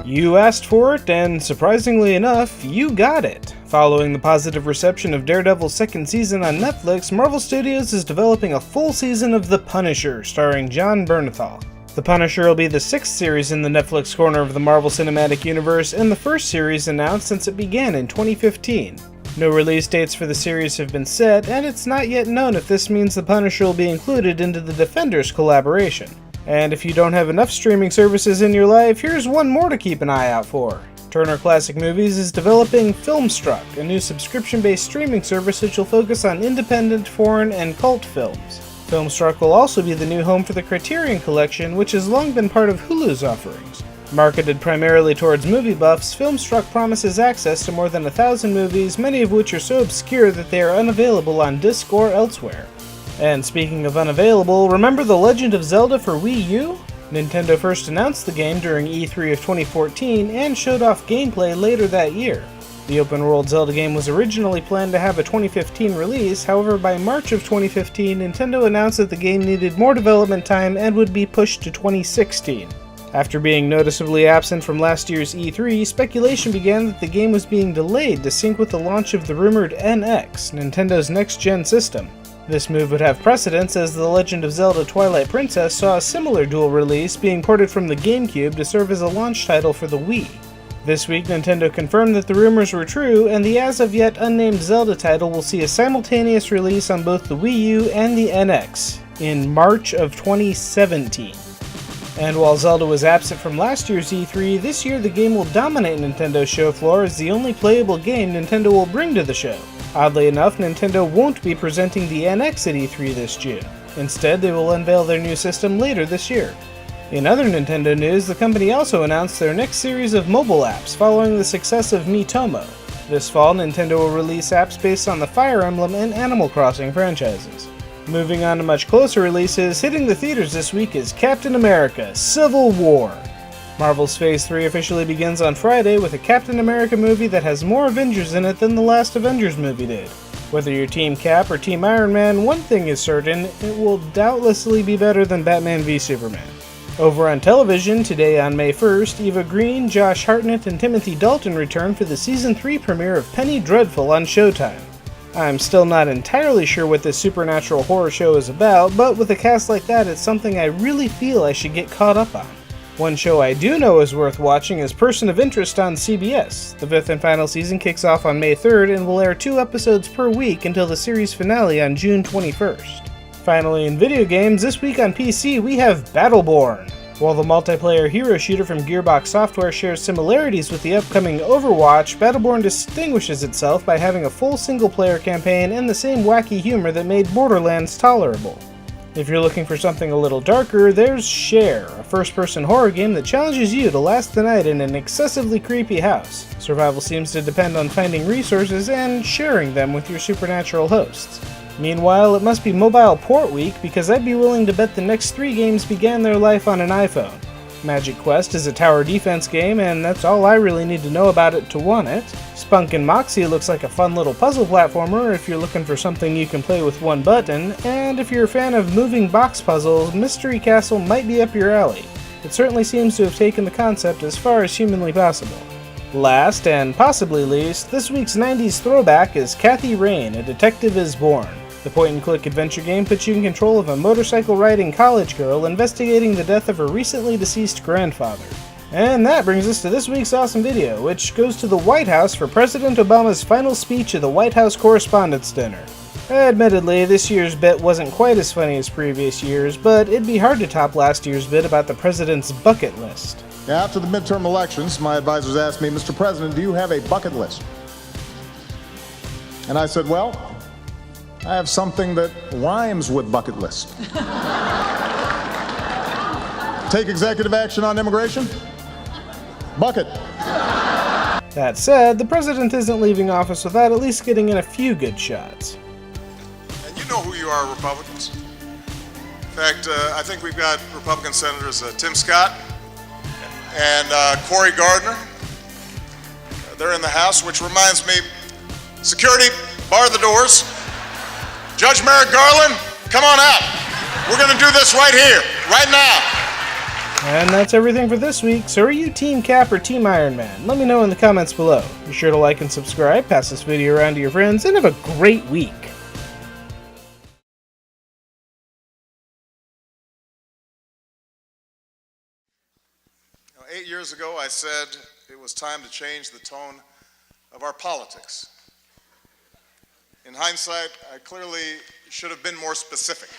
You asked for it, and surprisingly enough, you got it. Following the positive reception of Daredevil's second season on Netflix, Marvel Studios is developing a full season of The Punisher, starring Jon Bernthal. The Punisher will be the sixth series in the Netflix corner of the Marvel Cinematic Universe, and the first series announced since it began in 2015. No release dates for the series have been set, and it's not yet known if this means the Punisher will be included into the Defenders collaboration. And if you don't have enough streaming services in your life, here's one more to keep an eye out for. Turner Classic Movies is developing Filmstruck, a new subscription-based streaming service which will focus on independent, foreign, and cult films. Filmstruck will also be the new home for the Criterion Collection, which has long been part of Hulu's offerings. Marketed primarily towards movie buffs, Filmstruck promises access to more than 1,000 movies, many of which are so obscure that they are unavailable on disc or elsewhere. And speaking of unavailable, remember The Legend of Zelda for Wii U? Nintendo first announced the game during E3 of 2014 and showed off gameplay later that year. The open-world Zelda game was originally planned to have a 2015 release, however by March of 2015 Nintendo announced that the game needed more development time and would be pushed to 2016. After being noticeably absent from last year's E3, speculation began that the game was being delayed to sync with the launch of the rumored NX, Nintendo's next-gen system. This move would have precedence as The Legend of Zelda Twilight Princess saw a similar dual release being ported from the GameCube to serve as a launch title for the Wii. This week Nintendo confirmed that the rumors were true, and the as-of-yet unnamed Zelda title will see a simultaneous release on both the Wii U and the NX in March of 2017. And while Zelda was absent from last year's E3, this year the game will dominate Nintendo's show floor as the only playable game Nintendo will bring to the show. Oddly enough, Nintendo won't be presenting the NX at E3 this June. Instead, they will unveil their new system later this year. In other Nintendo news, the company also announced their next series of mobile apps following the success of Miitomo. This fall, Nintendo will release apps based on the Fire Emblem and Animal Crossing franchises. Moving on to much closer releases, hitting the theaters this week is Captain America: Civil War. Marvel's Phase 3 officially begins on Friday with a Captain America movie that has more Avengers in it than the last Avengers movie did. Whether you're Team Cap or Team Iron Man, one thing is certain, it will doubtlessly be better than Batman v Superman. Over on television, today on May 1st, Eva Green, Josh Hartnett, and Timothy Dalton return for the Season 3 premiere of Penny Dreadful on Showtime. I'm still not entirely sure what this supernatural horror show is about, but with a cast like that, it's something I really feel I should get caught up on. One show I do know is worth watching is Person of Interest on CBS. The 5th and final season kicks off on May 3rd and will air 2 episodes per week until the series finale on June 21st. Finally, in video games, this week on PC we have Battleborn. While the multiplayer hero shooter from Gearbox Software shares similarities with the upcoming Overwatch, Battleborn distinguishes itself by having a full single-player campaign and the same wacky humor that made Borderlands tolerable. If you're looking for something a little darker, there's Share, a first-person horror game that challenges you to last the night in an excessively creepy house. Survival seems to depend on finding resources and sharing them with your supernatural hosts. Meanwhile, it must be Mobile Port Week because I'd be willing to bet the next 3 games began their life on an iPhone. Magic Quest is a tower defense game, and that's all I really need to know about it to want it. Spunk and Moxie looks like a fun little puzzle platformer if you're looking for something you can play with one button, and if you're a fan of moving box puzzles, Mystery Castle might be up your alley. It certainly seems to have taken the concept as far as humanly possible. Last, and possibly least, this week's 90s throwback is Kathy Rain, A Detective is Born. The point-and-click adventure game puts you in control of a motorcycle-riding college girl investigating the death of her recently deceased grandfather. And that brings us to this week's awesome video, which goes to the White House for President Obama's final speech at the White House Correspondents' Dinner. Admittedly, this year's bit wasn't quite as funny as previous years, but it'd be hard to top last year's bit about the president's bucket list. After the midterm elections, my advisors asked me, Mr. President, do you have a bucket list? And I said, well, I have something that rhymes with bucket list. Take executive action on immigration? Bucket. That said, the president isn't leaving office without at least getting in a few good shots. And you know who you are, Republicans. In fact, I think we've got Republican Senators Tim Scott and Cory Gardner. They're in the House, which reminds me, security, bar the doors. Judge Merrick Garland, come on out. We're going to do this right here, right now. And that's everything for this week. So are you Team Cap or Team Iron Man? Let me know in the comments below. Be sure to like and subscribe, pass this video around to your friends, and have a great week. 8 years ago, I said it was time to change the tone of our politics. In hindsight, I clearly should have been more specific.